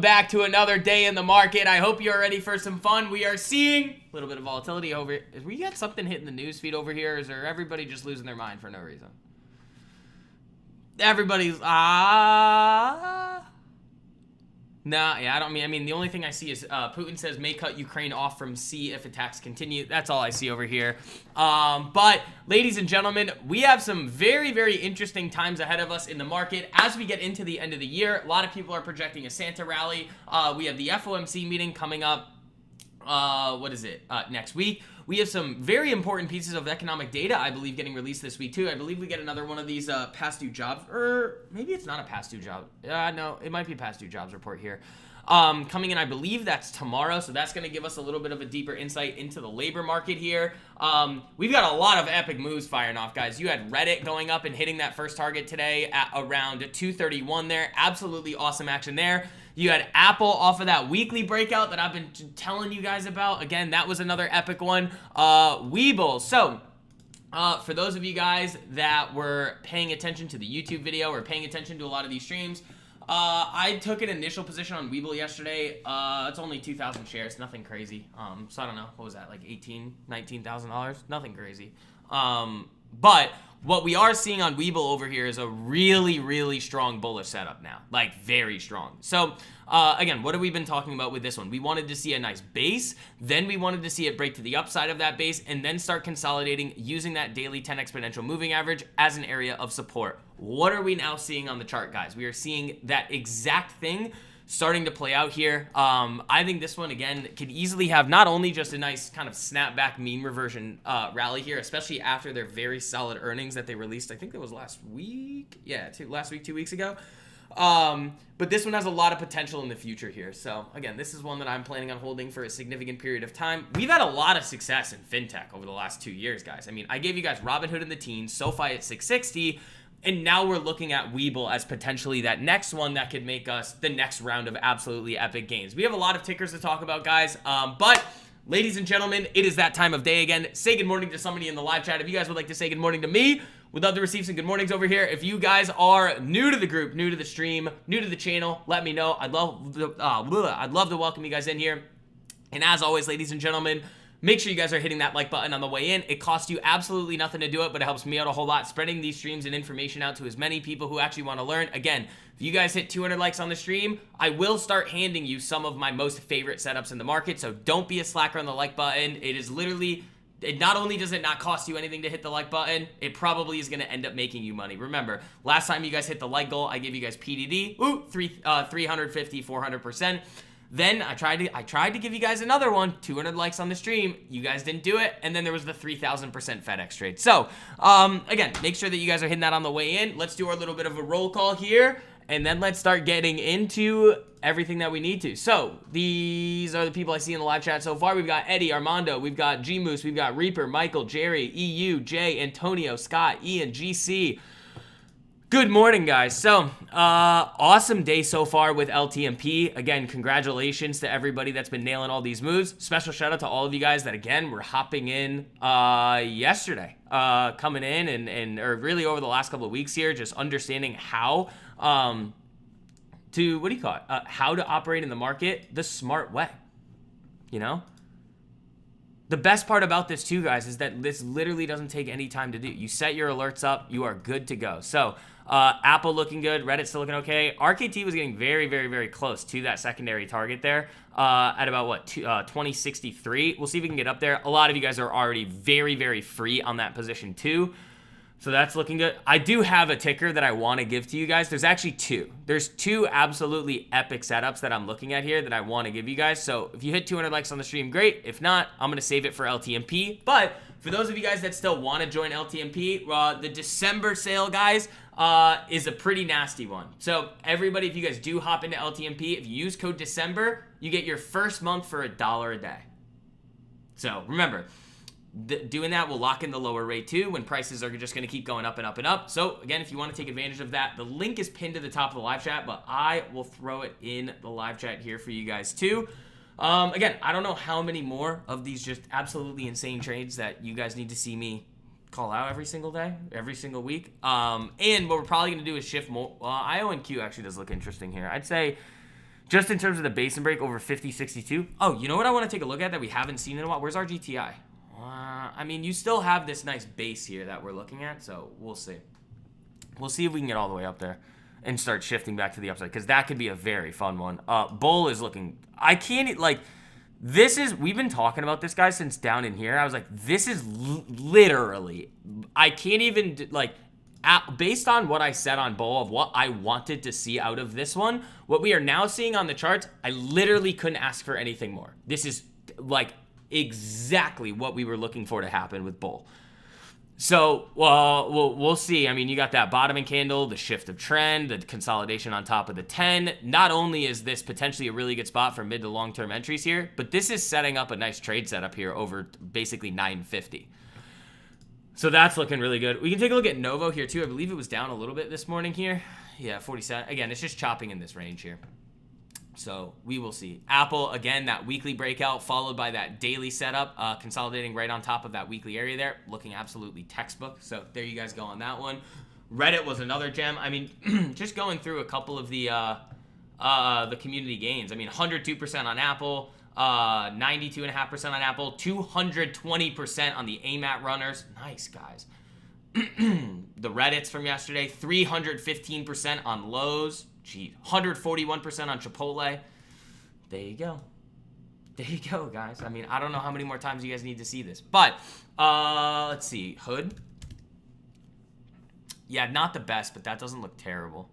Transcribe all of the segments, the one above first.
back to another day in the market. I hope you're ready for some fun. We are seeing a little bit of volatility over here. We got something hitting the news feed over here, or is there everybody just losing their mind for no reason? Everybody's Nah, yeah, I mean, the only thing I see is Putin says may cut Ukraine off from sea if attacks continue. That's all I see over here. But, ladies and gentlemen, we have some very, very interesting times ahead of us in the market as we get into the end of the year. A lot of people are projecting a Santa rally. We have the FOMC meeting coming up, next week. We have some very important pieces of economic data, I believe, getting released this week, too. I believe we get another one of these past due jobs. Or maybe it's not a past due job. No, it might be a past due jobs report here. Coming in, I believe that's tomorrow. So that's going to give us a little bit of a deeper insight into the labor market here. We've got a lot of epic moves firing off, guys. You had Reddit going up and hitting that first target today at around 231 there. Absolutely awesome action there. You had Apple off of that weekly breakout that I've been telling you guys about. Again, that was another epic one. Webull. So, for those of you guys that were paying attention to the YouTube video or paying attention to a lot of these streams, I took an initial position on Webull yesterday. It's only 2,000 shares, nothing crazy. So I don't know, what was that, like $19,000? Nothing crazy. But what we are seeing on Webull over here is a really, really strong bullish setup now. Like, very strong. So, again, what have we been talking about with this one? We wanted to see a nice base, then we wanted to see it break to the upside of that base, and then start consolidating using that daily 10 exponential moving average as an area of support. What are we now seeing on the chart, guys? We are seeing that exact thing starting to play out here. I think this one, again, could easily have not only just a nice kind of snapback mean reversion rally here, especially after their very solid earnings that they released. I think that was last week. Yeah, last week, 2 weeks ago. But this one has a lot of potential in the future here. So, again, this is one that I'm planning on holding for a significant period of time. We've had a lot of success in fintech over the last 2 years, guys. I mean, I gave you guys Robinhood in the teens, SoFi at 660, and now we're looking at Webull as potentially that next one that could make us the next round of absolutely epic gains. We have a lot of tickers to talk about, guys. But, ladies and gentlemen, it is that time of day again. Say good morning to somebody in the live chat. If you guys would like to say good morning to me, we'd love to receive some good mornings over here. If you guys are new to the group, new to the stream, new to the channel, let me know. I'd love to welcome you guys in here. And as always, ladies and gentlemen, make sure you guys are hitting that like button on the way in. It costs you absolutely nothing to do it, but it helps me out a whole lot, spreading these streams and information out to as many people who actually want to learn. Again, if you guys hit 200 likes on the stream, I will start handing you some of my most favorite setups in the market, so don't be a slacker on the like button. It is literally, not only does it not cost you anything to hit the like button, it probably is going to end up making you money. Remember, last time you guys hit the like goal, I gave you guys PDD, 350, 400%. Then I tried to give you guys another one, 200 likes on the stream. You guys didn't do it, and then there was the 3,000% FedEx trade. So, again, make sure that you guys are hitting that on the way in. Let's do our little bit of a roll call here, and then let's start getting into everything that we need to. So, these are the people I see in the live chat so far. We've got Eddie, Armando, we've got G-Moose, we've got Reaper, Michael, Jerry, EU, Jay, Antonio, Scott, Ian, GC. Good morning, guys. So, awesome day so far with LTMP. Again, congratulations to everybody that's been nailing all these moves. Special shout out to all of you guys that, again, were hopping in yesterday, coming in or really over the last couple of weeks here, just understanding how how to operate in the market the smart way, you know? The best part about this too, guys, is that this literally doesn't take any time to do. You set your alerts up, you are good to go. So, Apple looking good, Reddit still looking okay. RKT was getting very, very, very close to that secondary target there at about, 2063. We'll see if we can get up there. A lot of you guys are already very, very free on that position too. So that's looking good. I do have a ticker that I want to give to you guys. There's actually two. There's two absolutely epic setups that I'm looking at here that I want to give you guys. So if you hit 200 likes on the stream, great. If not, I'm going to save it for LTMP. But for those of you guys that still want to join LTMP, the December sale, guys, is a pretty nasty one. So everybody, if you guys do hop into LTMP, if you use code December, you get your first month for $1 a day. So remember, doing that will lock in the lower rate too when prices are just going to keep going up and up and up. So again, if you want to take advantage of that, the link is pinned to the top of the live chat, but I will throw it in the live chat here for you guys too. Again, I don't know how many more of these just absolutely insane trades that you guys need to see me call out every single day, every single week. And what we're probably going to do is shift more. IO and Q actually does look interesting here. I'd say Just in terms of the basin break over 50.62. Oh, you know what I want to take a look at that we haven't seen in a while? Where's our GTI? I mean, you still have this nice base here that we're looking at, so we'll see. We'll see if we can get all the way up there and start shifting back to the upside, because that could be a very fun one. Bull is looking... I can't... Like, this is... We've been talking about this guy since down in here. I was like, this is literally... I can't even... Like, based on what I said on Bull of what I wanted to see out of this one, what we are now seeing on the charts, I literally couldn't ask for anything more. This is, like, exactly what we were looking for to happen with Bull. So, we'll see. I mean, you got that bottoming candle, the shift of trend, the consolidation on top of the 10. Not only is this potentially a really good spot for mid to long-term entries here, but this is setting up a nice trade setup here over basically 950. So that's looking really good. We can take a look at Novo here too. I believe it was down a little bit this morning here. Yeah, 47. Again, it's just chopping in this range here. So we will see. Apple, again, that weekly breakout followed by that daily setup, consolidating right on top of that weekly area there, looking absolutely textbook. So there you guys go on that one. Reddit was another gem. I mean, just going through a couple of the community gains. I mean, 102% on Apple, 92.5% on Apple, 220% on the AMAT runners. Nice, guys. The Reddits from yesterday, 315% on Lowe's. Gee, 141% on Chipotle. There you go. There you go, guys. I mean, I don't know how many more times you guys need to see this. But, let's see. Hood. Yeah, not the best, but that doesn't look terrible.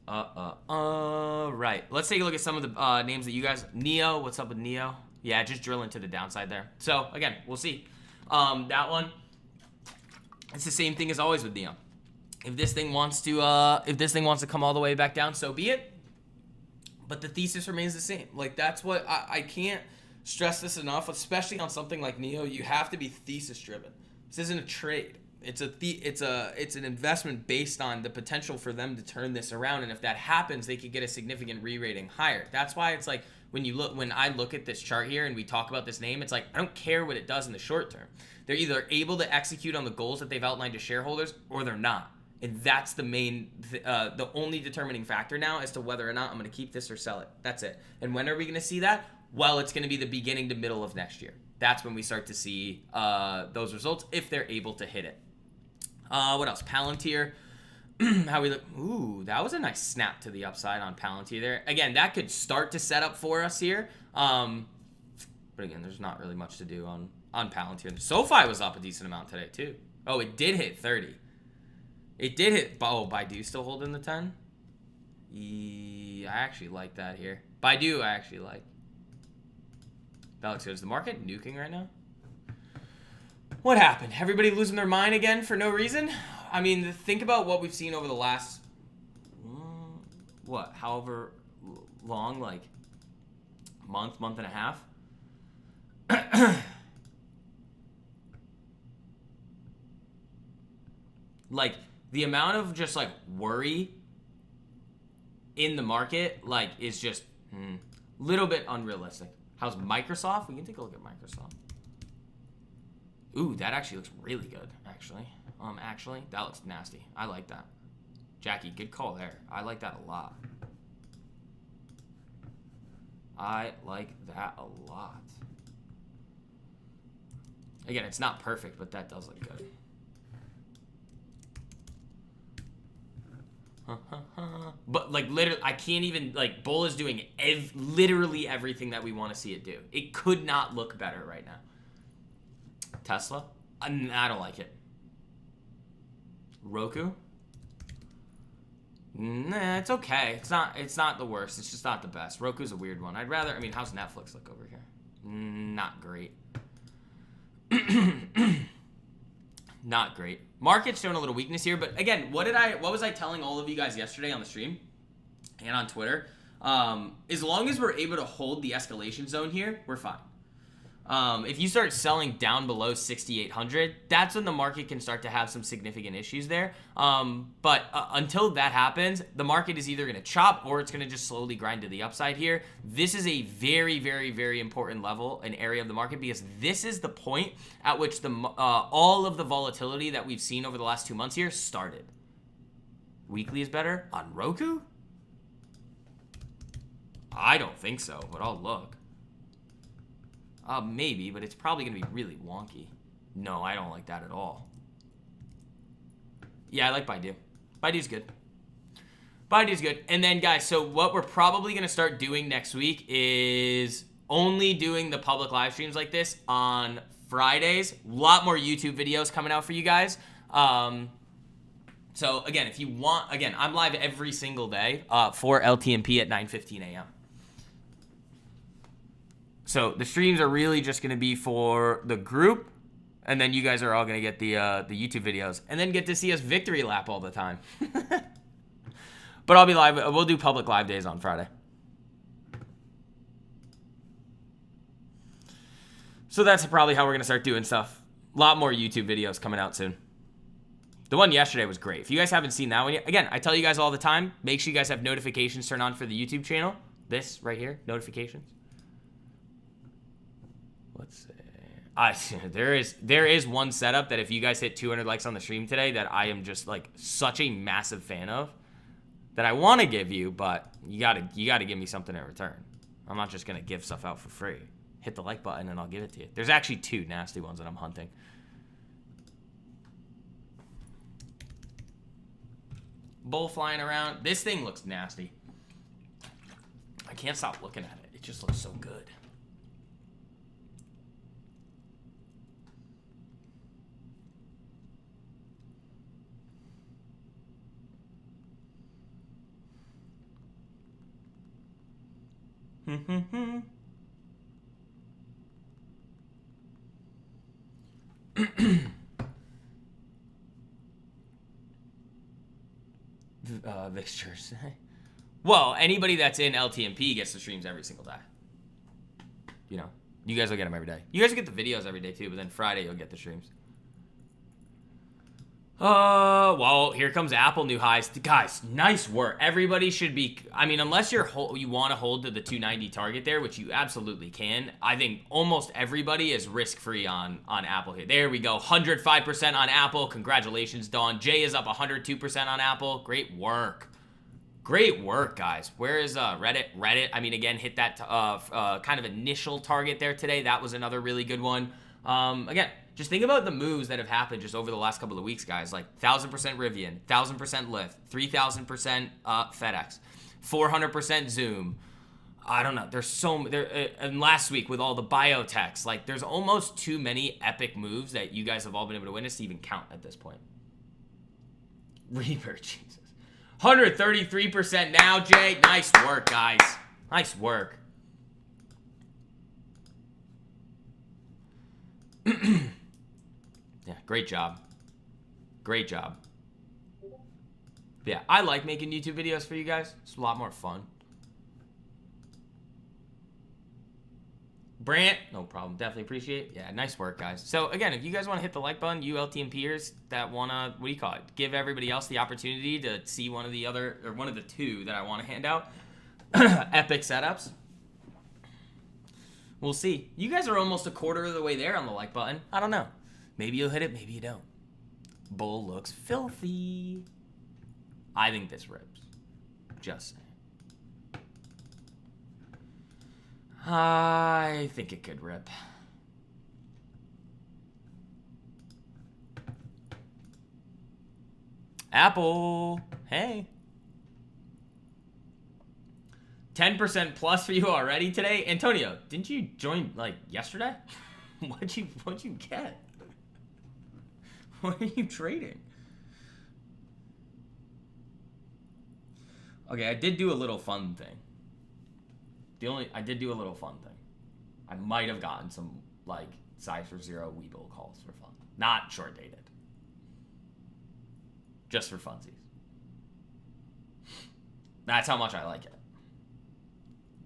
Right. Let's take a look at some of the names that you guys... Nio, what's up with Nio? Yeah, just drill into the downside there. So, again, we'll see. That one, it's the same thing as always with Nio. If this thing wants to come all the way back down, so be it. But the thesis remains the same. Like, that's what I can't stress this enough, especially on something like Nio. You have to be thesis driven. This isn't a trade. It's an investment based on the potential for them to turn this around, and if that happens, they could get a significant re-rating higher. That's why it's like when I look at this chart here and we talk about this name, it's like I don't care what it does in the short term. They're either able to execute on the goals that they've outlined to shareholders, or they're not. And that's the main, the only determining factor now as to whether or not I'm going to keep this or sell it. That's it. And when are we going to see that? Well, it's going to be the beginning to middle of next year. That's when we start to see those results if they're able to hit it. What else? Palantir. How we look? Ooh, that was a nice snap to the upside on Palantir there. Again, that could start to set up for us here. But again, there's not really much to do on Palantir. SoFi was up a decent amount today too. Oh, it did hit 30. It did hit... Oh, Baidu still holding the 10? Yeah, I actually like that here. Baidu, I actually like. That looks good. Is the market nuking right now? What happened? Everybody losing their mind again for no reason? I mean, think about what we've seen over the last... however long, like... month and a half? Like... The amount of just, like, worry in the market, like, is just little bit unrealistic. How's Microsoft? We can take a look at Microsoft. Ooh, that actually looks really good, actually. Actually, that looks nasty. I like that. Jackie, good call there. I like that a lot. I like that a lot. Again, it's not perfect, but that does look good. But like literally, I can't even like. Bull is doing literally everything that we want to see it do. It could not look better right now. Tesla, I don't like it. Roku, nah, it's okay. It's not the worst. It's just not the best. Roku's a weird one. I'd rather. I mean, how's Netflix look over here? Not great. Not great. Market's showing a little weakness here, but again, what was I telling all of you guys yesterday on the stream and on Twitter? As long as we're able to hold the escalation zone here, we're fine. If you start selling down below 6,800, that's when the market can start to have some significant issues there. But until that happens, the market is either going to chop or it's going to just slowly grind to the upside here. This is a very, very, very important level, an area of the market, because this is the point at which all of the volatility that we've seen over the last 2 months here started. Weekly is better on Roku? I don't think so, but I'll look. Maybe, but it's probably going to be really wonky. No, I don't like that at all. Yeah, I like Baidu. Baidu's good. Baidu's good. And then, guys, so what we're probably going to start doing next week is only doing the public live streams like this on Fridays. A lot more YouTube videos coming out for you guys. So, again, if you want, again, I'm live every single day for LTMP at 9:15 a.m. So the streams are really just going to be for the group, and then you guys are all going to get the YouTube videos, and then get to see us victory lap all the time. But I'll be live. We'll do public live days on Friday. So that's probably how we're going to start doing stuff. A lot more YouTube videos coming out soon. The one yesterday was great. If you guys haven't seen that one yet, again, I tell you guys all the time, make sure you guys have notifications turned on for the YouTube channel. This right here, notifications. Let's see. There is one setup that if you guys hit 200 likes on the stream today that I am just like such a massive fan of that I want to give you, but you gotta give me something in return. I'm not just gonna give stuff out for free. Hit the like button and I'll give it to you. There's actually 2 nasty ones that I'm hunting. Bull flying around. This thing looks nasty. I can't stop looking at it. It just looks so good. Fixtures. Well, anybody that's in LTMP gets the streams every single day. You know, you guys will get them every day. You guys will get the videos every day too, but then Friday you'll get the streams. Well, here comes Apple new highs. Guys, nice work. Everybody should be, I mean, unless you want to hold to the 290 target there, which you absolutely can. I think almost everybody is risk-free on Apple here. There we go. 105% on Apple. Congratulations, Dawn. Jay is up 102% on Apple. Great work. Great work, guys. Where is Reddit? Reddit, I mean, again, hit that kind of initial target there today. That was another really good one. Again, just think about the moves that have happened just over the last couple of weeks, guys. Like 1,000% Rivian, 1,000% Lyft, 3,000% FedEx, 400% Zoom. I don't know. There's so and last week with all the biotechs, like there's almost too many epic moves that you guys have all been able to witness to even count at this point. Reaper, Jesus. 133% now, Jay. Nice work, guys. Nice work. Yeah, great job. Great job. Yeah, I like making YouTube videos for you guys. It's a lot more fun. Brant, no problem. Definitely appreciate it. Yeah, nice work, guys. So, again, if you guys want to hit the like button, you LTMPers that want to, what do you call it? Give everybody else the opportunity to see one of the other, or one of the 2 that I want to hand out. Epic setups. We'll see. You guys are almost a quarter of the way there on the like button. I don't know. Maybe you'll hit it, maybe you don't. Bull looks filthy. I think this rips. Just saying. I think it could rip. Apple. Hey. 10% plus for you already today. Antonio, didn't you join like yesterday? What'd you get? What are you trading? Okay, I did do a little fun thing. I did do a little fun thing. I might have gotten some like Cypher Zero Webull calls for fun. Not short dated. Just for funsies. That's how much I like it.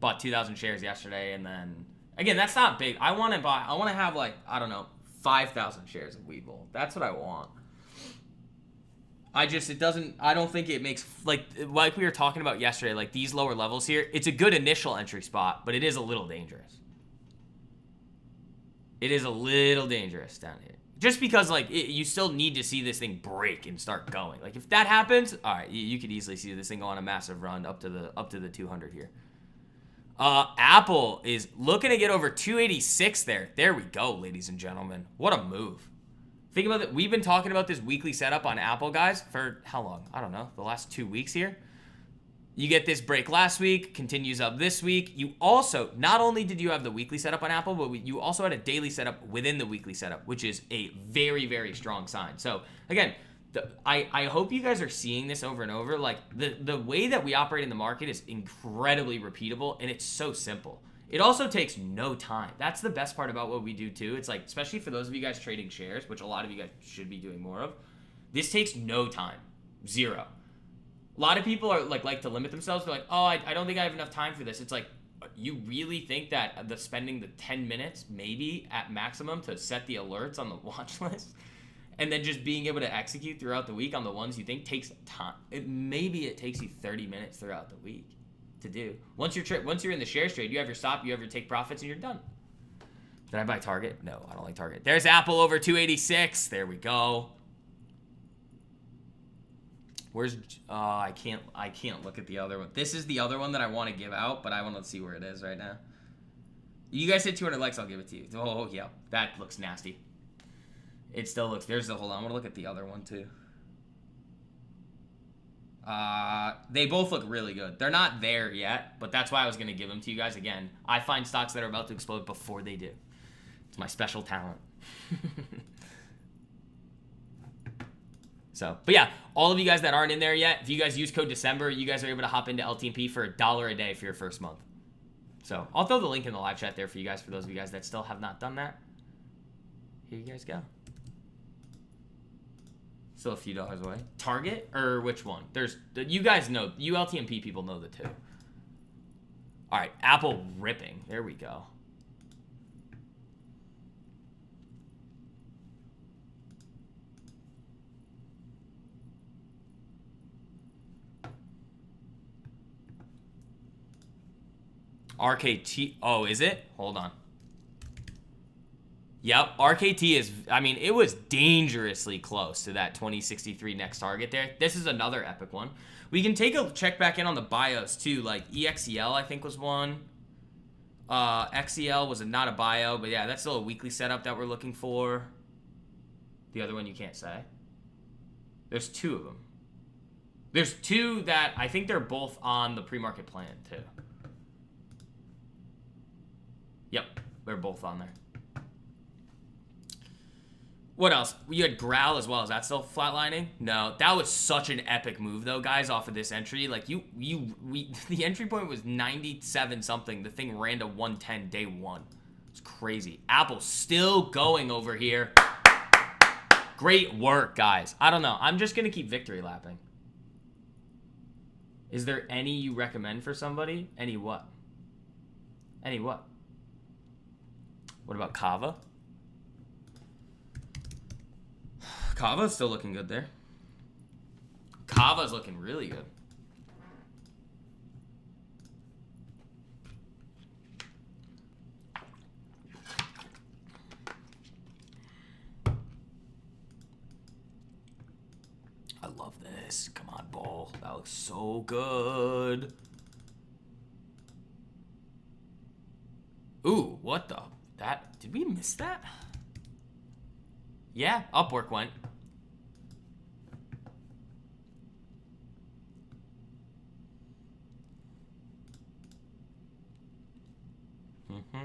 Bought 2,000 shares yesterday, and then again, that's not big. I want to have like, I don't know, 5,000 shares of Webull. That's what I want. I don't think it makes, like we were talking about yesterday, like these lower levels here, it's a good initial entry spot, but it is a little dangerous. It is a little dangerous down here. Just because, like, you still need to see this thing break and start going. Like, if that happens, all right, you could easily see this thing go on a massive run up to the 200 here. Apple is looking to get over 286 there. There we go, ladies and gentlemen. What a move. Think about it. We've been talking about this weekly setup on Apple, guys, for how long? I don't know. The last 2 weeks here. You get this break last week, continues up this week. You also, not only did you have the weekly setup on Apple, but you also had a daily setup within the weekly setup, which is a very, very strong sign. So, again, I hope you guys are seeing this over and over. Like, the way that we operate in the market is incredibly repeatable, and it's so simple. It also takes no time. That's the best part about what we do, too. It's like, especially for those of you guys trading shares, which a lot of you guys should be doing more of, this takes no time. Zero. A lot of people are like to limit themselves. They're like, oh, I don't think I have enough time for this. It's like, you really think that spending the 10 minutes, maybe at maximum, to set the alerts on the watch list, and then just being able to execute throughout the week on the ones you think takes time. Maybe it takes you 30 minutes throughout the week to do. Once you're in the shares trade, you have your stop, you have your take profits, and you're done. Did I buy Target? No, I don't like Target. There's Apple over 286. There we go. Where's I can't look at the other one. This is the other one that I want to give out, but I want to see where it is right now. You guys hit 200 likes, I'll give it to you. Oh yeah, that looks nasty. It still looks. Hold on. I want to look at the other one too. They both look really good. They're not there yet, but that's why I was gonna give them to you guys again. I find stocks that are about to explode before they do. It's my special talent. So, but yeah, all of you guys that aren't in there yet, if you guys use code December, you guys are able to hop into LTMP for $1 a day for your first month. So I'll throw the link in the live chat there for you guys, for those of you guys that still have not done that. Here you guys go. Still a few dollars away. Target or which one? You guys know, you LTMP people know the two. All right, Apple ripping. There we go. RKT. Oh, is it? Hold on. Yep, RKT is, I mean, it was dangerously close to that 2063 next target there. This is another epic one. We can take a check back in on the BIOS too, like EXEL I think was one. XEL was not a bio, but yeah, that's still a weekly setup that we're looking for. The other one you can't say. There's two of them. There's two that I think they're both on the pre-market plan too. Yep, they're both on there. What else? You had Growl as well. Is that still flatlining? No, that was such an epic move though, guys, off of this entry. Like the entry point was 97 something. The thing ran to 110 day one. It's crazy. Apple's still going over here. Great work, guys. I don't know. I'm just gonna keep victory lapping. Is there any you recommend for somebody? Any what? Any what? What about Kava? Kava's still looking good there. Kava's looking really good. I love this. Come on, Bull. That looks so good. Ooh, what the? Did we miss that? Yeah, Upwork went. Let's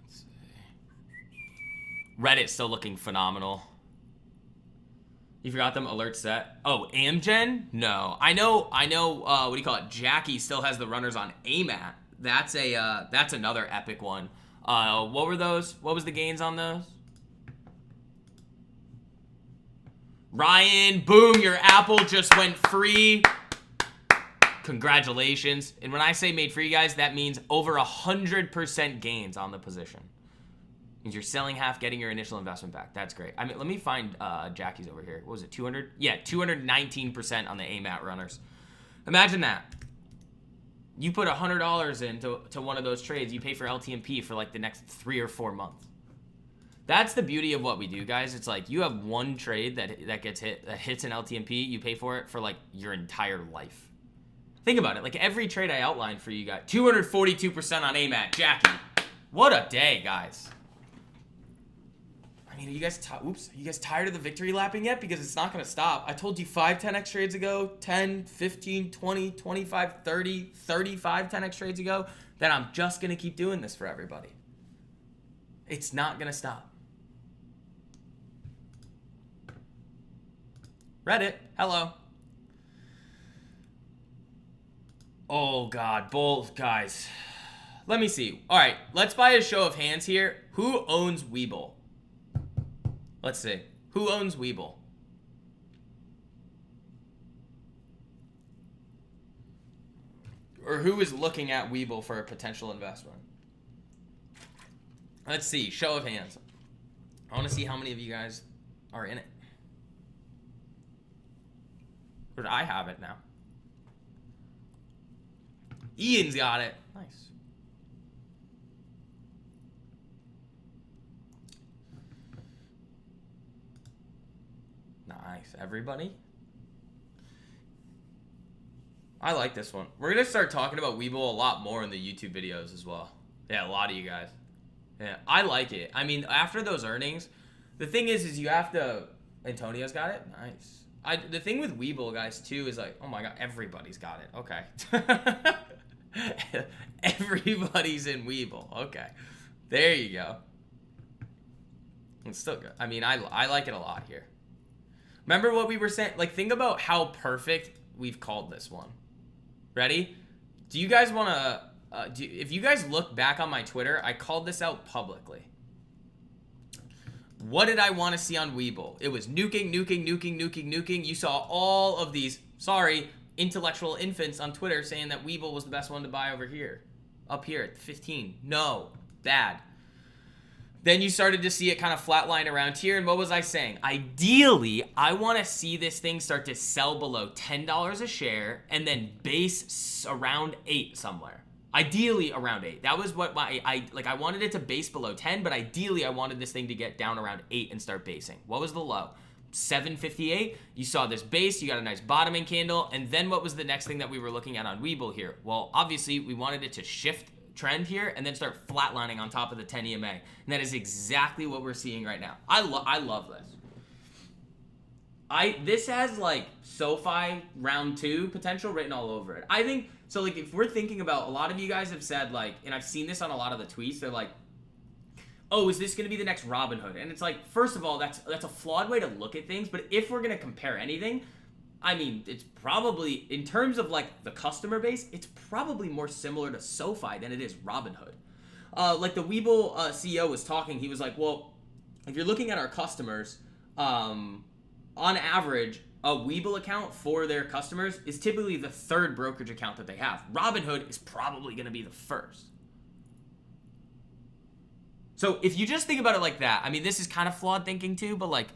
see. Reddit's still looking phenomenal. You forgot them alert set. Oh, Amgen? No. I know, what do you call it? Jackie still has the runners on AMAT. That's another epic one. What were those? What was the gains on those? Ryan, boom, your Apple just went free. Congratulations. And when I say made free, guys, that means over 100% gains on the position. Means you're selling half, getting your initial investment back. That's great. I mean, let me find Jackie's over here. What was it, 200? Yeah, 219% on the AMAT runners. Imagine that. You put $100 into one of those trades, you pay for LTMP for like the next 3 or 4 months. That's the beauty of what we do, guys. It's like you have one trade that hits an LTMP, you pay for it for like your entire life. Think about it. Like every trade I outlined for you guys, 242% on AMAT, Jackie. What a day, guys. I mean, are you guys are you guys tired of the victory lapping yet? Because it's not going to stop. I told you 5 10x trades ago, 10, 15, 20, 25, 30, 35 10x trades ago that I'm just going to keep doing this for everybody. It's not going to stop. Reddit, hello. Oh, God, both guys. Let me see. All right, let's buy a show of hands here. Who owns Webull? Let's see. Who owns Webull? Or who is looking at Webull for a potential investment? Let's see. Show of hands. I want to see how many of you guys are in it. Or I have it now. Ian's got it. Nice. Nice. Everybody? I like this one. We're going to start talking about Webull a lot more in the YouTube videos as well. Yeah, a lot of you guys. Yeah, I like it. I mean, after those earnings, the thing is you have to... Antonio's got it? Nice. The thing with Webull, guys, too, is like, oh my God, everybody's got it. Okay. Everybody's in Webull. Okay. There you go. It's still good. I mean, I like it a lot here. Remember what we were saying? Like, think about how perfect we've called this one. Ready? Do you guys want to... if you guys look back on my Twitter, I called this out publicly. What did I want to see on Webull? It was nuking, nuking, nuking, nuking, nuking. You saw all of these, intellectual infants on Twitter saying that Webull was the best one to buy over here. Up here at 15. No. Bad. Then you started to see it kind of flatline around here. And what was I saying? Ideally, I want to see this thing start to sell below $10 a share and then base around 8 somewhere. Ideally around 8. That was what I wanted it to base below 10, but ideally I wanted this thing to get down around 8 and start basing. What was the low? 758. You saw this base, you got a nice bottoming candle, and then what was the next thing that we were looking at on Webull here? Well, obviously we wanted it to shift trend here and then start flatlining on top of the 10 EMA. And that is exactly what we're seeing right now. I love this. This has like SoFi round 2 potential written all over it. I think so. Like, if we're thinking about, a lot of you guys have said, like, and I've seen this on a lot of the tweets, they're like, oh, is this going to be the next Robinhood? And it's like, first of all, that's a flawed way to look at things. But if we're going to compare anything, I mean, it's probably, in terms of like the customer base, it's probably more similar to SoFi than it is Robinhood. Like the Webull CEO was talking, he was like, well, if you're looking at our customers, on average, a Webull account for their customers is typically the 3rd brokerage account that they have. Robinhood is probably going to be the 1st. So if you just think about it like that, I mean, this is kind of flawed thinking too, but like,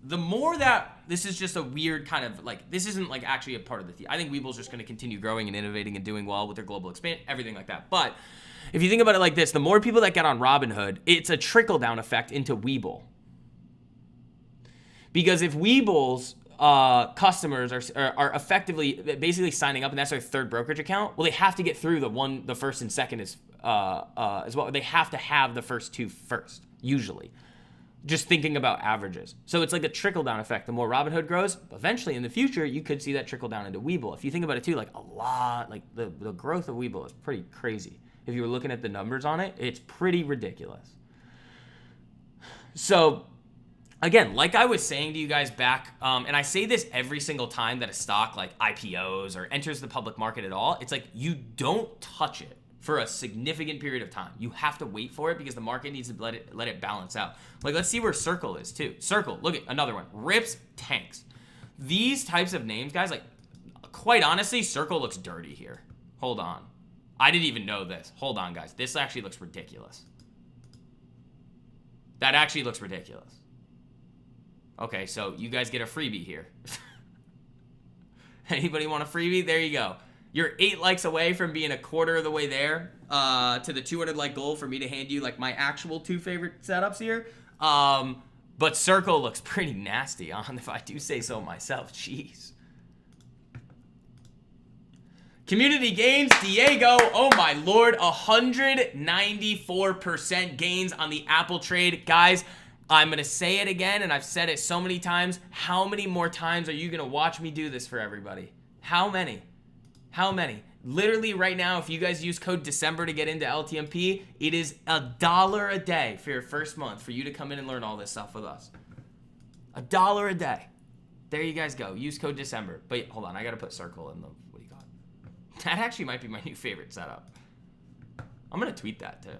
the more that this is just a weird kind of like, this isn't like actually a part of the I think Webull's just going to continue growing and innovating and doing well with their global expansion, everything like that. But if you think about it like this, the more people that get on Robinhood, it's a trickle down effect into Webull. Because if Webull's customers are effectively basically signing up and that's their 3rd brokerage account, well, they have to get through the first and second as well. They have to have the first 2 first, usually. Just thinking about averages. So it's like a trickle-down effect. The more Robinhood grows, eventually in the future, you could see that trickle down into Webull. If you think about it too, like a lot, like the growth of Webull is pretty crazy. If you were looking at the numbers on it, it's pretty ridiculous. So again, like I was saying to you guys back, and I say this every single time that a stock like IPOs or enters the public market at all, it's like you don't touch it for a significant period of time. You have to wait for it because the market needs to let it balance out. Like, let's see where Circle is too. Circle, look at another one. Rips, tanks. These types of names, guys, like, quite honestly, Circle looks dirty here. Hold on. I didn't even know this. Hold on, guys. This actually looks ridiculous. That actually looks ridiculous. Okay, so you guys get a freebie here. Anybody want a freebie? There you go. You're 8 likes away from being a quarter of the way there to the 200 like goal for me to hand you like my actual 2 favorite setups here. But Circle looks pretty nasty on, if I do say so myself. Jeez. Community gains, Diego, oh my lord, 194% gains on the Apple trade. Guys, I'm going to say it again, and I've said it so many times. How many more times are you going to watch me do this for everybody? How many? How many? Literally right now, if you guys use code December to get into LTMP, it is $1 a day for your first month for you to come in and learn all this stuff with us. $1 a day. There you guys go. Use code December. But hold on, I got to put Circle in the... What do you got? That actually might be my new favorite setup. I'm going to tweet that too.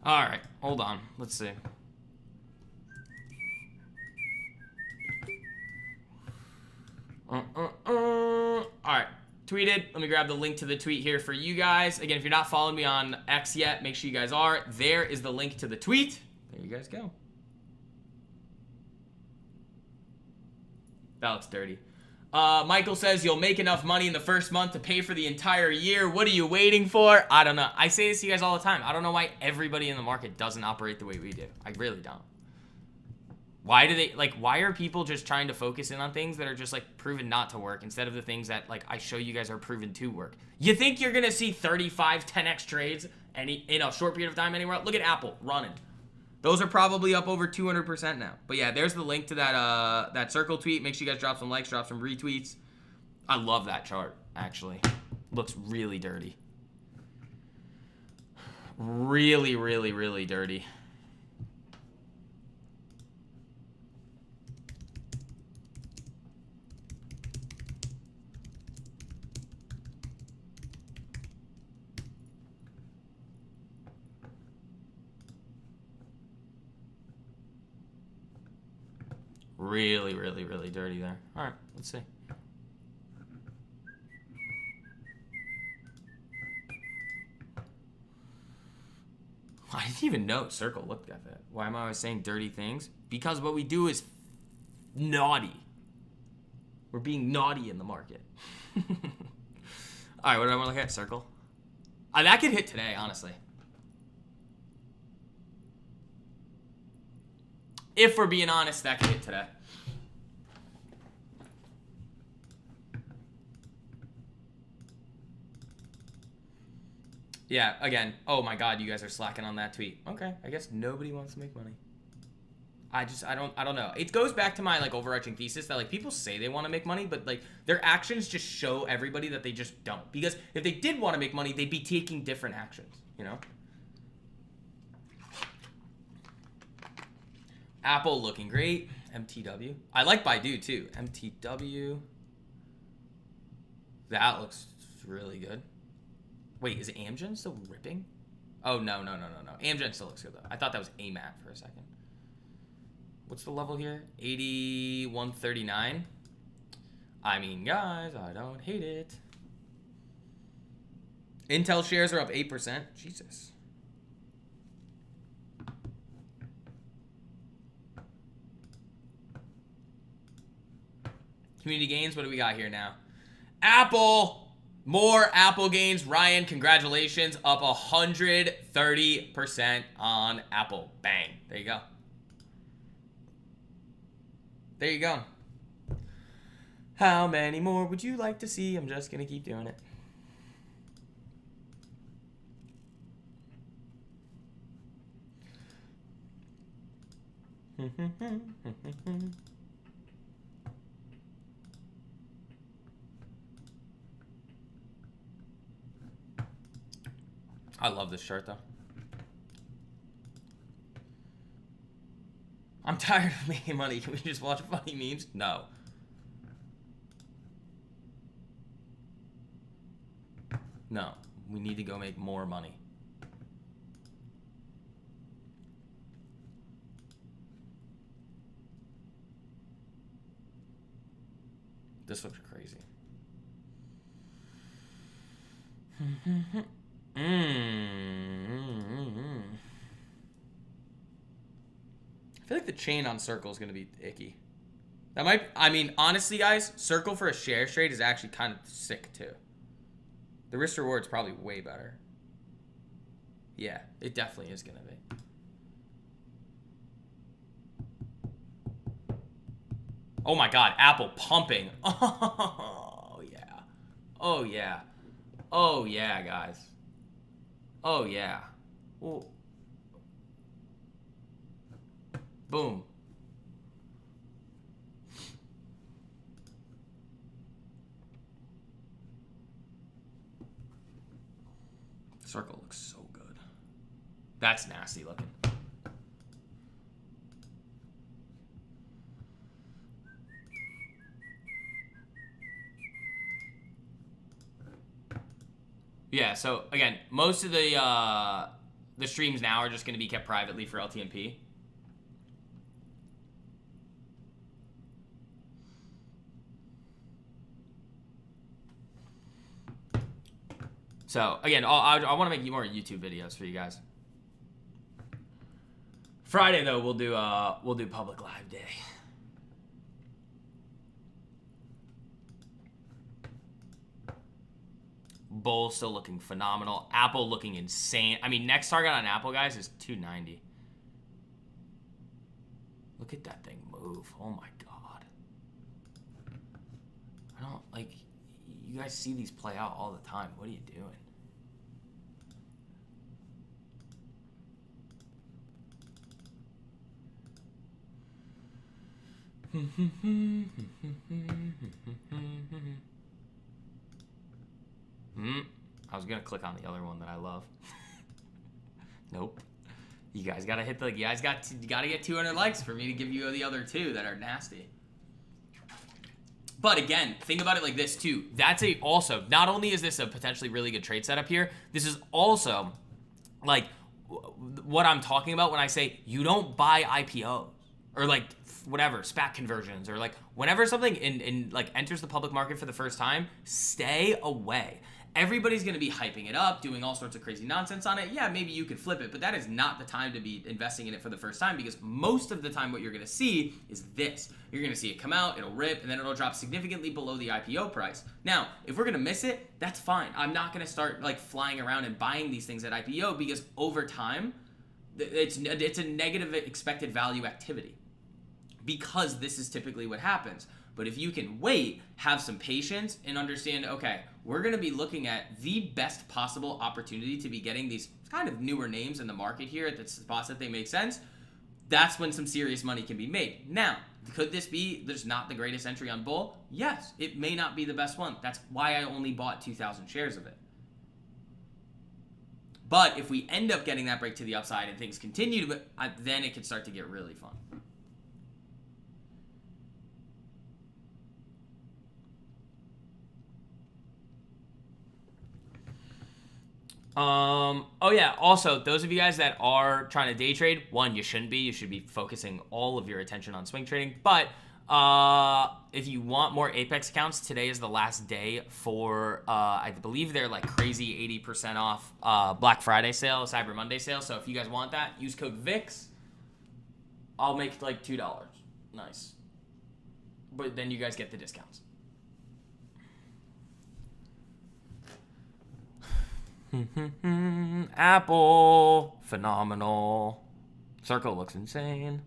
All right, hold on. Let's see. All right, tweeted. Let me grab the link to the tweet here for you guys. Again, if you're not following me on X yet, make sure you guys are. There is the link to the tweet. There you guys go. That looks dirty. Michael says you'll make enough money in the first month to pay for the entire year. What are you waiting for? I don't know. I say this to you guys all the time. I don't know why everybody in the market doesn't operate the way we do. I really don't. Why do they, like, why are people just trying to focus in on things that are just, like, proven not to work instead of the things that, like, I show you guys are proven to work? You think you're going to see 35 10x trades in a short period of time anywhere? Look at Apple running. Those are probably up over 200% now. But yeah, there's the link to that that Circle tweet. Make sure you guys drop some likes, drop some retweets. I love that chart, actually. Looks really dirty. Really, really, really dirty. Really, really, really dirty there. All right, let's see. I didn't even know Circle looked at that. Why am I always saying dirty things? Because what we do is naughty. We're being naughty in the market. All right, what do I want to look at? Circle. That could hit today, honestly. If we're being honest, that could hit today. Yeah, again, oh my god, you guys are slacking on that tweet. Okay, I guess nobody wants to make money. I don't know. It goes back to my, like, overarching thesis that, like, people say they want to make money, but, like, their actions just show everybody that they just don't. Because if they did want to make money, they'd be taking different actions, you know? Apple looking great. MTW. I like Baidu too. MTW. That looks really good. Wait, is Amgen still ripping? Oh, no. Amgen still looks good though. I thought that was AMAT for a second. What's the level here? 8139. I mean, guys, I don't hate it. Intel shares are up 8%. Jesus. Community gains, what do we got here now? Apple! More Apple gains. Ryan, congratulations. Up 130% on Apple. Bang. There you go. There you go. How many more would you like to see? I'm just going to keep doing it. I love this shirt though. I'm tired of making money. Can we just watch funny memes? No. No. We need to go make more money. This looks crazy. I feel like the chain on Circle is going to be icky. That might, I mean, honestly, guys, Circle for a share trade is actually kind of sick, too. The risk reward is probably way better. Yeah, it definitely is going to be. Oh my God, Apple pumping. Oh yeah. Oh yeah. Oh yeah, guys. Oh yeah. Ooh. Boom. Circle looks so good. That's nasty looking. Yeah, so again, most of the streams now are just going to be kept privately for LTMP. So again, I want to make more YouTube videos for you guys. Friday though, we'll do public live day. Bull still looking phenomenal. Apple looking insane. I mean, next target on Apple, guys, is 290. Look at that thing move. Oh my God. I don't, like, you guys see these play out all the time. What are you doing? I was gonna click on the other one that I love. Nope. You guys gotta hit the. You guys gotta get 200 likes for me to give you the other two that are nasty. But again, think about it like this too. That's also not only is this a potentially really good trade setup here. This is also like what I'm talking about when I say you don't buy IPOs or like whatever SPAC conversions or like whenever something in like enters the public market for the first time, stay away. Everybody's going to be hyping it up, doing all sorts of crazy nonsense on it. Yeah, maybe you could flip it, but that is not the time to be investing in it for the first time because most of the time what you're going to see is this. You're going to see it come out, it'll rip, and then it'll drop significantly below the IPO price. Now, if we're going to miss it, that's fine. I'm not going to start like flying around and buying these things at IPO because over time, it's a negative expected value activity because this is typically what happens. But if you can wait, have some patience, and understand, okay, we're going to be looking at the best possible opportunity to be getting these kind of newer names in the market here at the spots that they make sense, that's when some serious money can be made. Now, could this be there's not the greatest entry on Bull? Yes, it may not be the best one. That's why I only bought 2,000 shares of it. But if we end up getting that break to the upside and things continue, then it can start to get really fun. Oh yeah, also, those of you guys that are trying to day trade, one, you shouldn't be. You should be focusing all of your attention on swing trading. But if you want more Apex accounts, today is the last day for, I believe they're like crazy 80% off Black Friday sale, Cyber Monday sale. So if you guys want that, use code VIX. I'll make like $2. Nice. But then you guys get the discounts. Apple, phenomenal. Circle looks insane.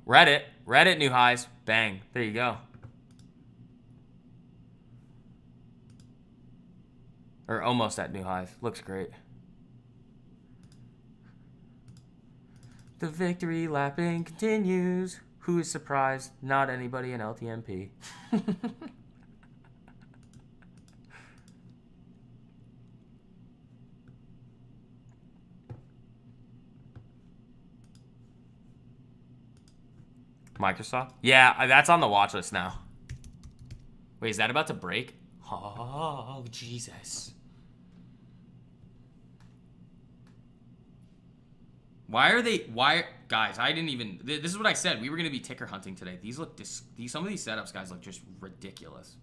Reddit new highs. Bang. There you go. Or almost at new highs. Looks great. The victory lapping continues. Who is surprised? Not anybody in LTMP. Microsoft? Yeah, that's on the watch list now. Wait, is that about to break? Oh, Jesus. Why, guys, I didn't even, this is what I said. We were going to be ticker hunting today. These look, some of these setups, guys, look just ridiculous.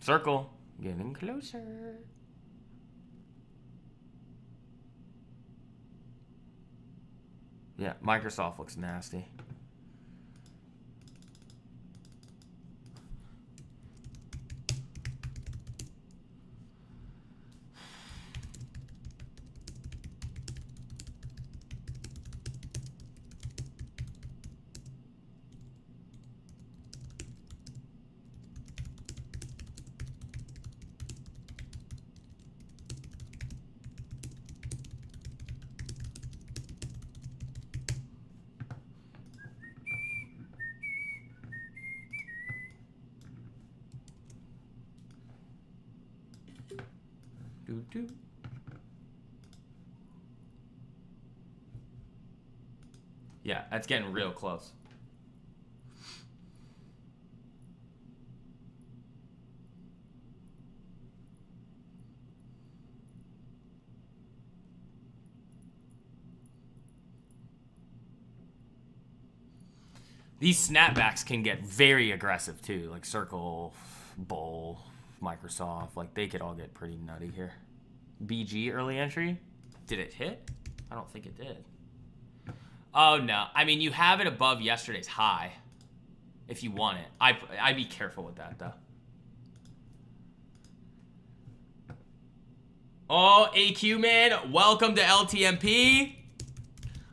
Circle. Getting closer. Yeah, Microsoft looks nasty. Doo-doo. Yeah, that's getting real close. These snapbacks can get very aggressive too, like Circle, Bull, Microsoft. Like they could all get pretty nutty here. BG early entry. Did it hit? I don't think it did. Oh no. I mean, you have it above yesterday's high. If you want it, I'd be careful with that though. Oh, AQ man, welcome to LTMP.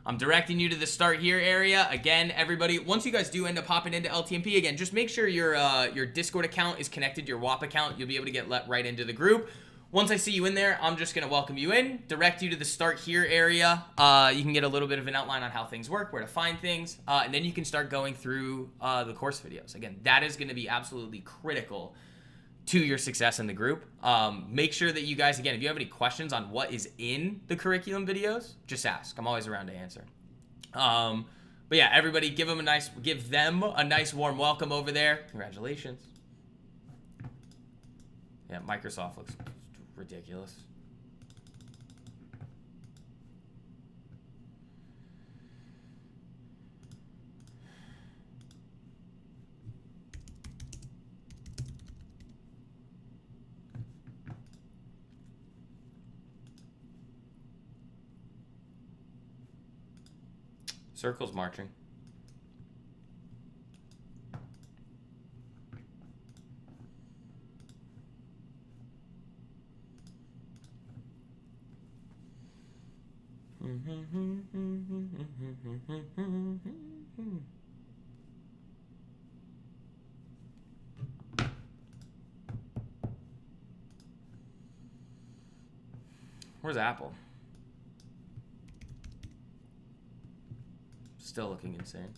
I'm directing you to the start here area. Again, everybody, once you guys do end up popping into LTMP, again, just make sure your Discord account is connected to your WAP account. You'll be able to get let right into the group. Once I see you in there, I'm just going to welcome you in, direct you to the start here area. You can get a little bit of an outline on how things work, where to find things, and then you can start going through the course videos. Again, that is going to be absolutely critical to your success in the group. Make sure that you guys, again, if you have any questions on what is in the curriculum videos, just ask. I'm always around to answer. But yeah, everybody give them a nice warm welcome over there. Congratulations. Yeah, Microsoft looks ridiculous. Circle's marching. Where's Apple? Still looking insane.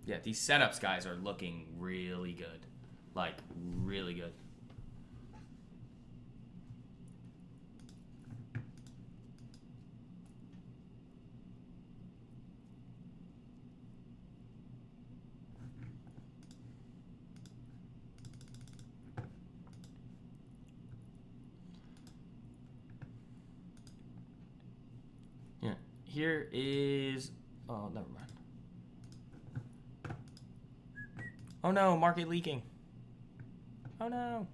Yeah, these setups, guys, are looking really good. Like, really good. Yeah, here is... Oh, never mind. Oh no, market leaking. Oh no.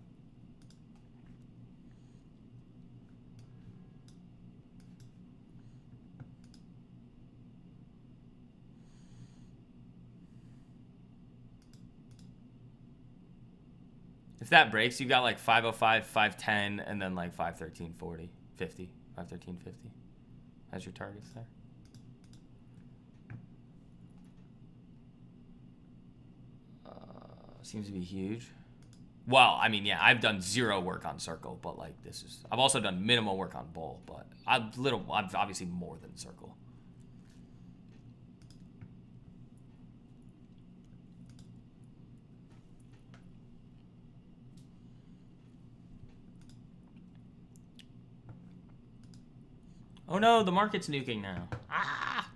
If that breaks, you got like 505, 510, and then like 513, 40, 50, 513, 50 as your targets there. Seems to be huge. Well, I mean, yeah, I've done zero work on circle, but like I've also done minimal work on bull, but I'm obviously more than circle. Oh no, the market's nuking now. Ah!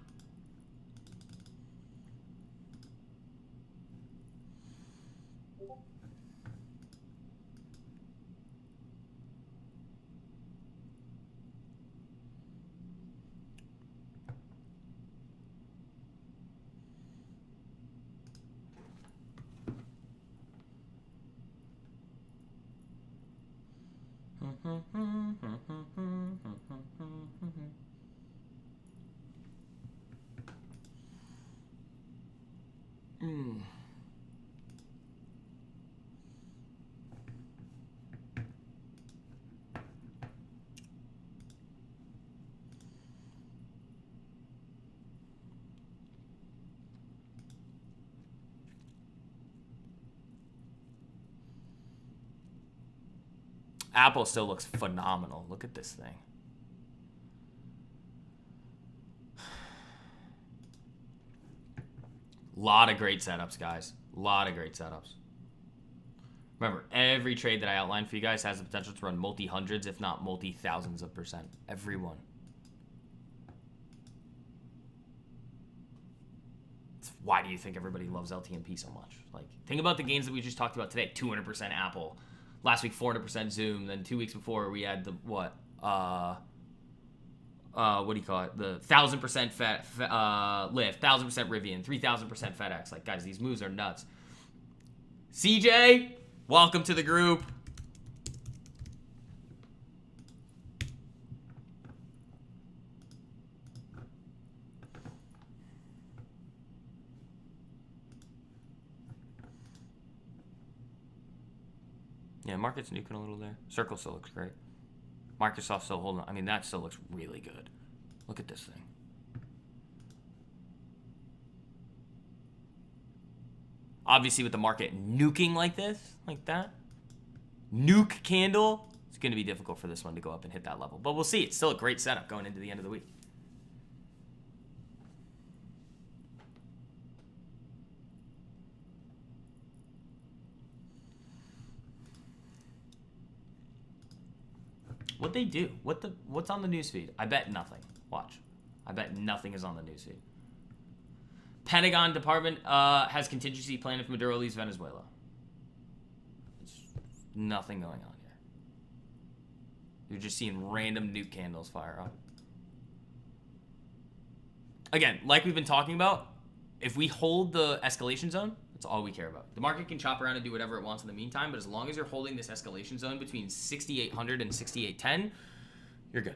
Apple still looks phenomenal. Look at this thing. Lot of great setups, guys. Lot of great setups. Remember, every trade that I outlined for you guys has the potential to run multi-hundreds, if not multi-thousands of percent. Every one. Why do you think everybody loves LTMP so much? Like, think about the gains that we just talked about today. 200% Apple. Last week, 400% Zoom. Then 2 weeks before, we had the, what do you call it? The 1,000% Lyft, 1,000% Rivian, 3,000% FedEx. Like, guys, these moves are nuts. CJ, welcome to the group. Yeah, market's nuking a little there. Circle still looks great. Microsoft still holding on. I mean, that still looks really good. Look at this thing. Obviously, with the market nuking like this, like that, nuke candle, it's going to be difficult for this one to go up and hit that level. But we'll see. It's still a great setup going into the end of the week. What'd they do? What's on the newsfeed? I bet nothing. Watch. I bet nothing is on the newsfeed. Pentagon Department has contingency plan if Maduro leaves Venezuela. There's nothing going on here. You're just seeing random nuke candles fire up. Again, like we've been talking about, if we hold the escalation zone, that's all we care about. The market can chop around and do whatever it wants in the meantime, but as long as you're holding this escalation zone between 6,800 and 6,810, you're good.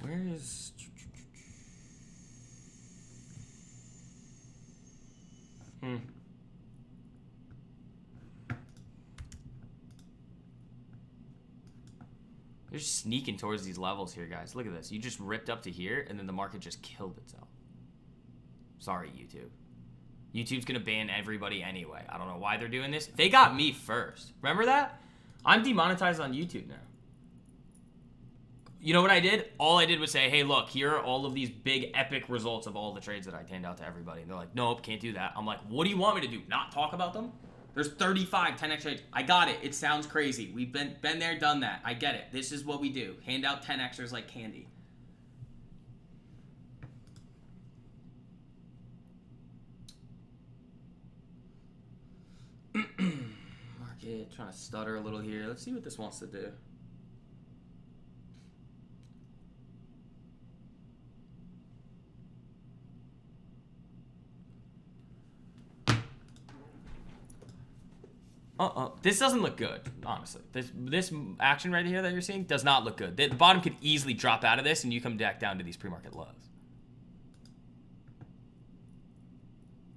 Where is... They're just sneaking towards these levels here, guys. Look at this. You just ripped up to here, and then the market just killed itself. Sorry, YouTube. YouTube's going to ban everybody anyway. I don't know why they're doing this. They got me first. Remember that? I'm demonetized on YouTube now. You know what I did? All I did was say, hey, look, here are all of these big epic results of all the trades that I tanned out to everybody. And they're like, nope, can't do that. I'm like, what do you want me to do? Not talk about them? There's 35 10x trades. I got it. It sounds crazy. We've been there, done that. I get it. This is what we do. Hand out 10xers like candy. Market trying to stutter a little here. Let's see what this wants to do. This doesn't look good, honestly. This action right here that you're seeing does not look good. The bottom could easily drop out of this, and you come back down to these pre-market lows.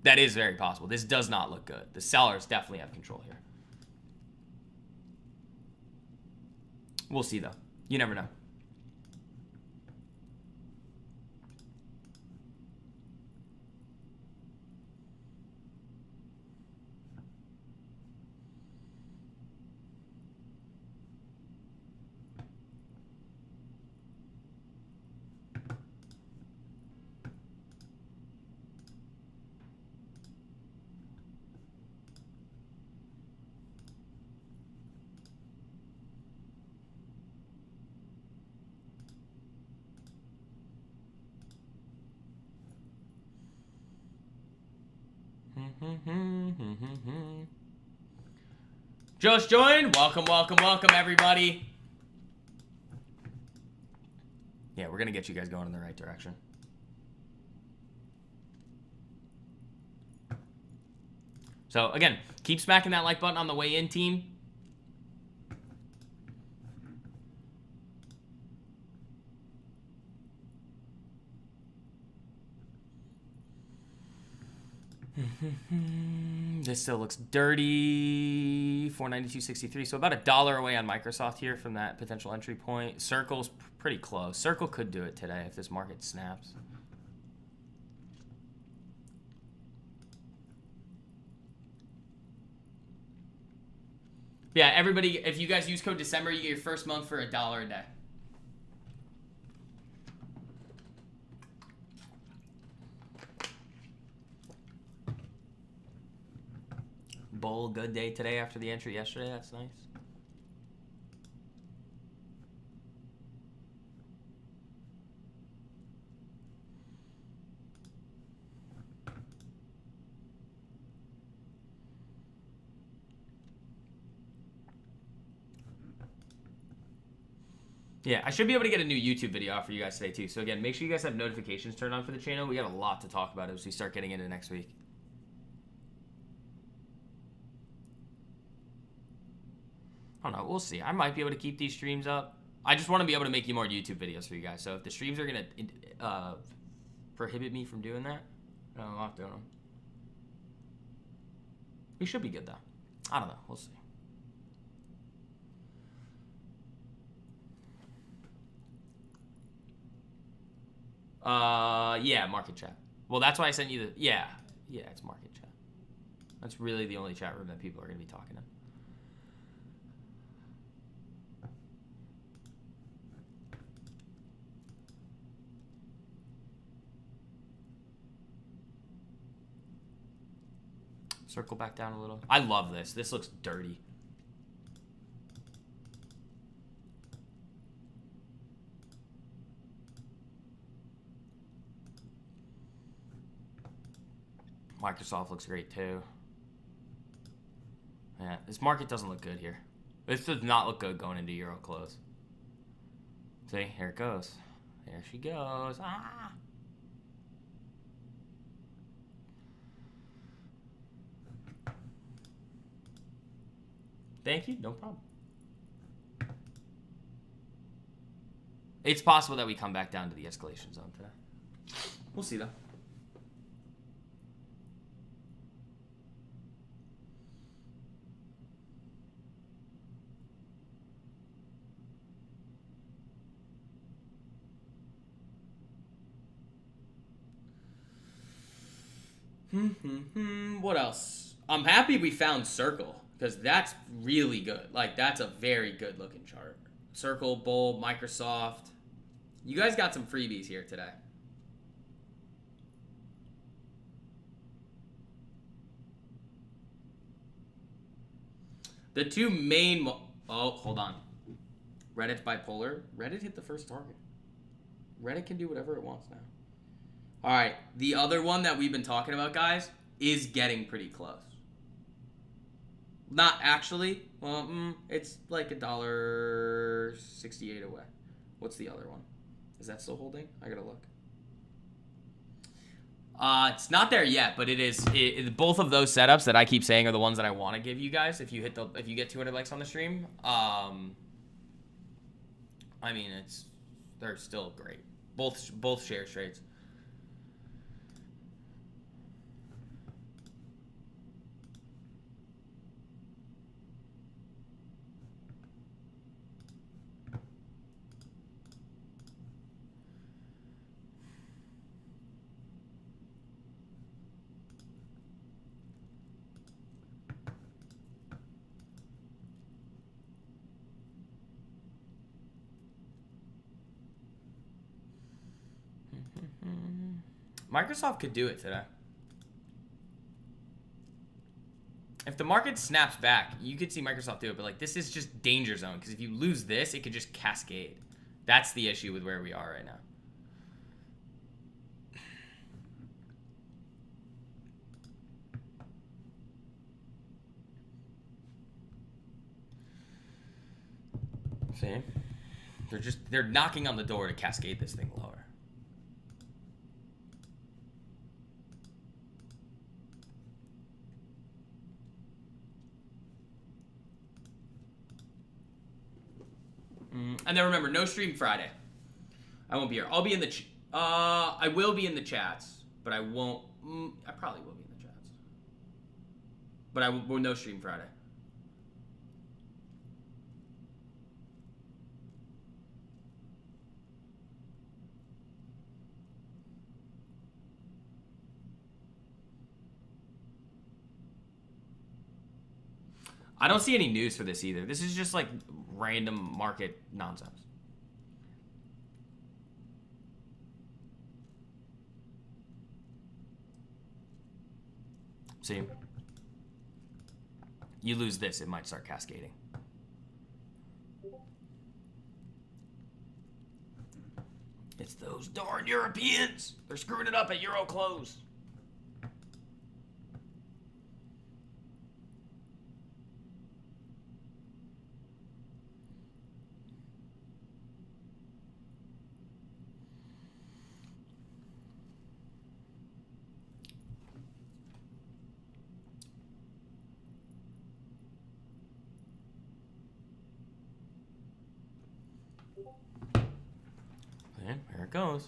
That is very possible. This does not look good. The sellers definitely have control here. We'll see, though. You never know. Just joined. Welcome, welcome, welcome, everybody. Yeah, we're going to get you guys going in the right direction. So, again, keep smacking that like button on the way in, team. This still looks dirty. 492.63. So about $1 away on Microsoft here from that potential entry point. Circle's pretty close. Circle could do it today if this market snaps. Yeah, everybody, if you guys use code December, you get your first month for $1 a day. Bull, good day today after the entry yesterday. That's nice. Yeah, I should be able to get a new YouTube video out for you guys today too. So again, make sure you guys have notifications turned on for the channel. We got a lot to talk about as we start getting into next week. I don't know. We'll see. I might be able to keep these streams up. I just want to be able to make you more YouTube videos for you guys. So if the streams are going to prohibit me from doing that, no, I'm not doing them. We should be good, though. I don't know. We'll see. Yeah, market chat. Well, that's why I sent you the... Yeah, it's market chat. That's really the only chat room that people are going to be talking in. Circle back down a little. I love this. This looks dirty. Microsoft looks great too. Yeah, this market doesn't look good here. This does not look good going into Euro close. See, here it goes. There she goes. Ah! Thank you. No problem. It's possible that we come back down to the escalation zone today. We'll see, though. What else? I'm happy we found Circle because that's really good. Like, that's a very good looking chart. Circle, Bull, Microsoft. You guys got some freebies here today. The two main... Oh, hold on. Reddit's bipolar. Reddit hit the first target. Reddit can do whatever it wants now. All right. The other one that we've been talking about, guys, is getting pretty close. Not actually. Well, it's like $1.68 away. What's the other one? Is that still holding? I gotta look. It's not there yet, but it is. Both of those setups that I keep saying are the ones that I want to give you guys. If you get 200 likes on the stream, I mean, they're still great. Both share trades. Microsoft could do it today. If the market snaps back, you could see Microsoft do it, but like this is just danger zone because if you lose this, it could just cascade. That's the issue with where we are right now. See? They're knocking on the door to cascade this thing lower. And then remember, no stream Friday. I won't be here. I'll be in the... I will be in the chats, but I won't... I probably will be in the chats. But I will no stream Friday. I don't see any news for this either. This is just like random market nonsense. See? You lose this, it might start cascading. It's those darn Europeans. They're screwing it up at Euro close. There it goes.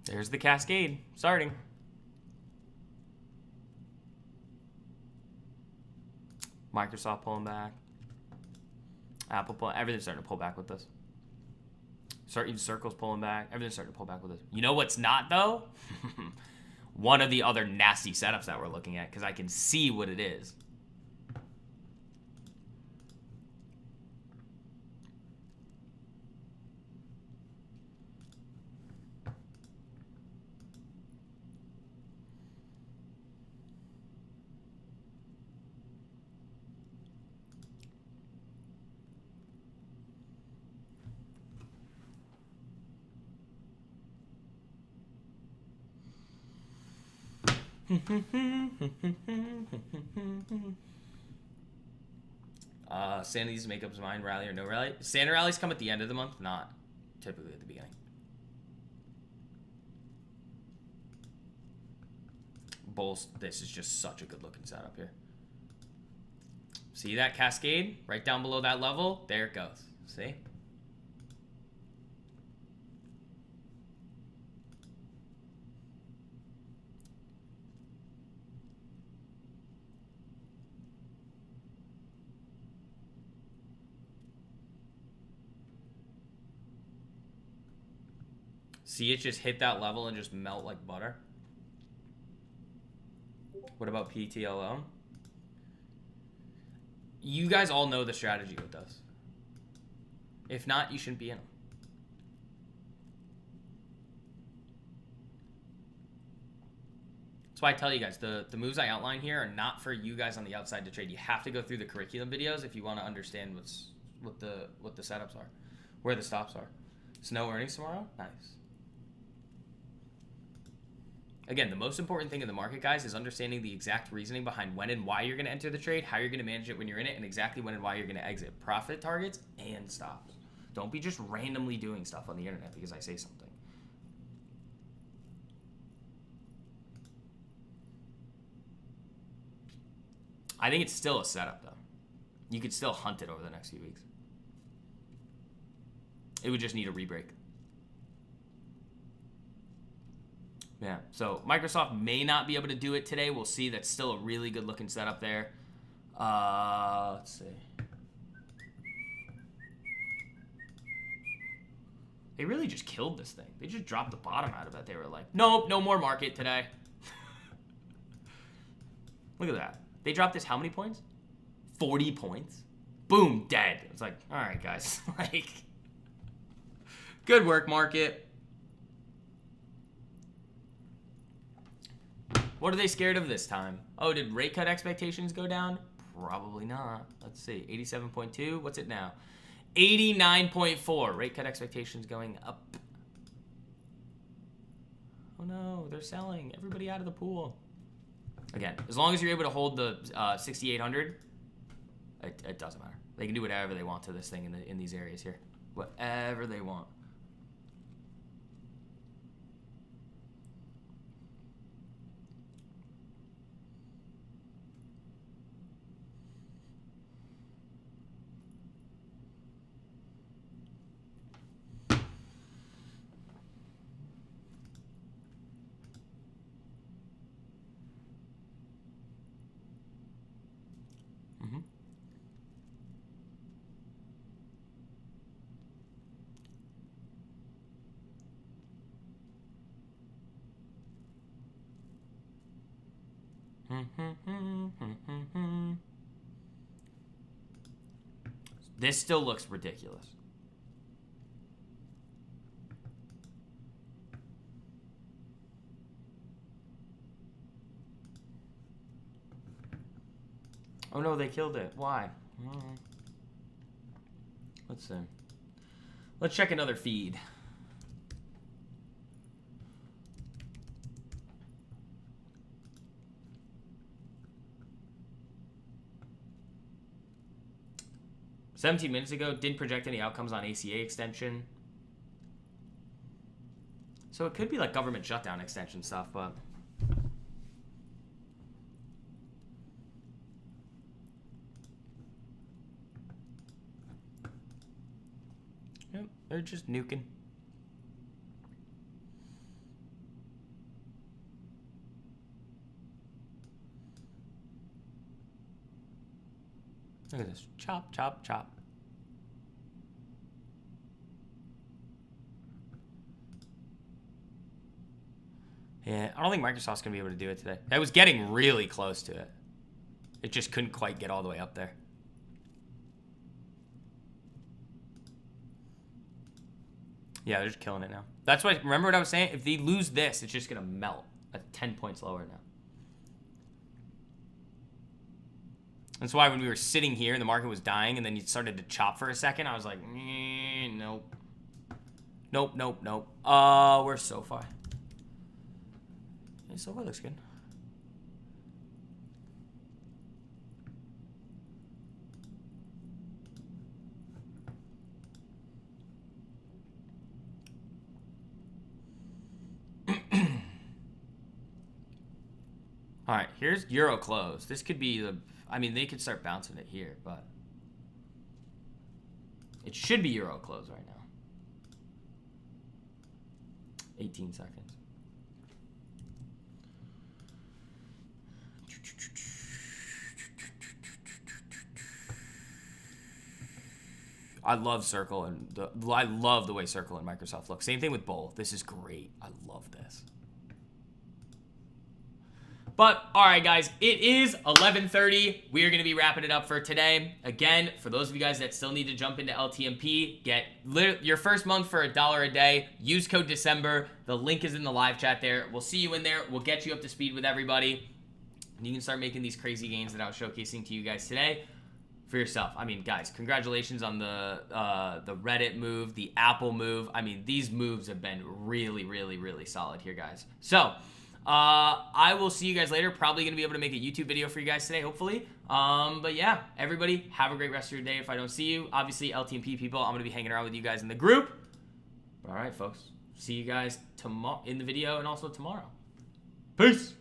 There's the cascade starting. Microsoft pulling back. Apple pulling. Everything's starting to pull back with this. Even Circle's pulling back. Everything's starting to pull back with this. You know what's not, though? One of the other nasty setups that we're looking at, because I can see what it is. Santa needs to make up his mind, rally or no rally. Santa rallies come at the end of the month, not typically at the beginning. Bulls, this is just such a good looking setup here. See that cascade right down below that level? There it goes. See? See it just hit that level and just melt like butter? What about PTLO? You guys all know the strategy with those. If not, you shouldn't be in them. That's why I tell you guys, the moves I outline here are not for you guys on the outside to trade. You have to go through the curriculum videos if you want to understand what the setups are, where the stops are. Snow earnings tomorrow? Nice. Again, the most important thing in the market, guys, is understanding the exact reasoning behind when and why you're going to enter the trade, how you're going to manage it when you're in it, and exactly when and why you're going to exit. Profit targets and stops. Don't be just randomly doing stuff on the internet because I say something. I think it's still a setup, though. You could still hunt it over the next few weeks. It would just need a rebreak. Yeah, so Microsoft may not be able to do it today. We'll see. That's still a really good looking setup there. Let's see. They really just killed this thing. They just dropped the bottom out of it. They were like, nope, no more market today. Look at that. They dropped this how many points? 40 points. Boom, dead. It's like, all right, guys. Like, good work, market. What are they scared of this time? Oh, did rate cut expectations go down? Probably not. Let's see. 87.2. What's it now? 89.4. Rate cut expectations going up. Oh, no. They're selling. Everybody out of the pool. Again, as long as you're able to hold the 6,800, it doesn't matter. They can do whatever they want to this thing in these areas here. Whatever they want. This still looks ridiculous. Oh no, they killed it. Why? Let's see. Let's check another feed. "17 minutes ago, didn't project any outcomes on ACA extension." So it could be like government shutdown extension stuff, but... Yep, they're just nuking. Look at this. Chop, chop, chop. Yeah, I don't think Microsoft's going to be able to do it today. I was getting really close to it. It just couldn't quite get all the way up there. Yeah, they're just killing it now. That's why, remember what I was saying? If they lose this, it's just going to melt at 10 points lower now. That's why when we were sitting here and the market was dying and then you started to chop for a second, I was like, nope. Nope, nope, nope. Where's SoFi? Yeah, SoFi looks good. All right, here's Euro close. This could be the... I mean, they could start bouncing it here, but... It should be Euro close right now. 18 seconds. I love Circle, and I love the way Circle and Microsoft look. Same thing with Bull. This is great. I love this. But all right, guys, it is 11:30. We are going to be wrapping it up for today. Again, for those of you guys that still need to jump into LTMP, get your first month for $1 a day. Use code December. The link is in the live chat there. We'll see you in there. We'll get you up to speed with everybody. And you can start making these crazy gains that I was showcasing to you guys today for yourself. I mean, guys, congratulations on the Reddit move, the Apple move. I mean, these moves have been really, really, really solid here, guys. So I will see you guys later. Probably gonna be able to make a YouTube video for you guys today, hopefully. But yeah, everybody have a great rest of your day. If I don't see you, obviously LTMP people, I'm gonna be hanging around with you guys in the group. All right, folks. See you guys tomorrow in the video and also tomorrow. Peace.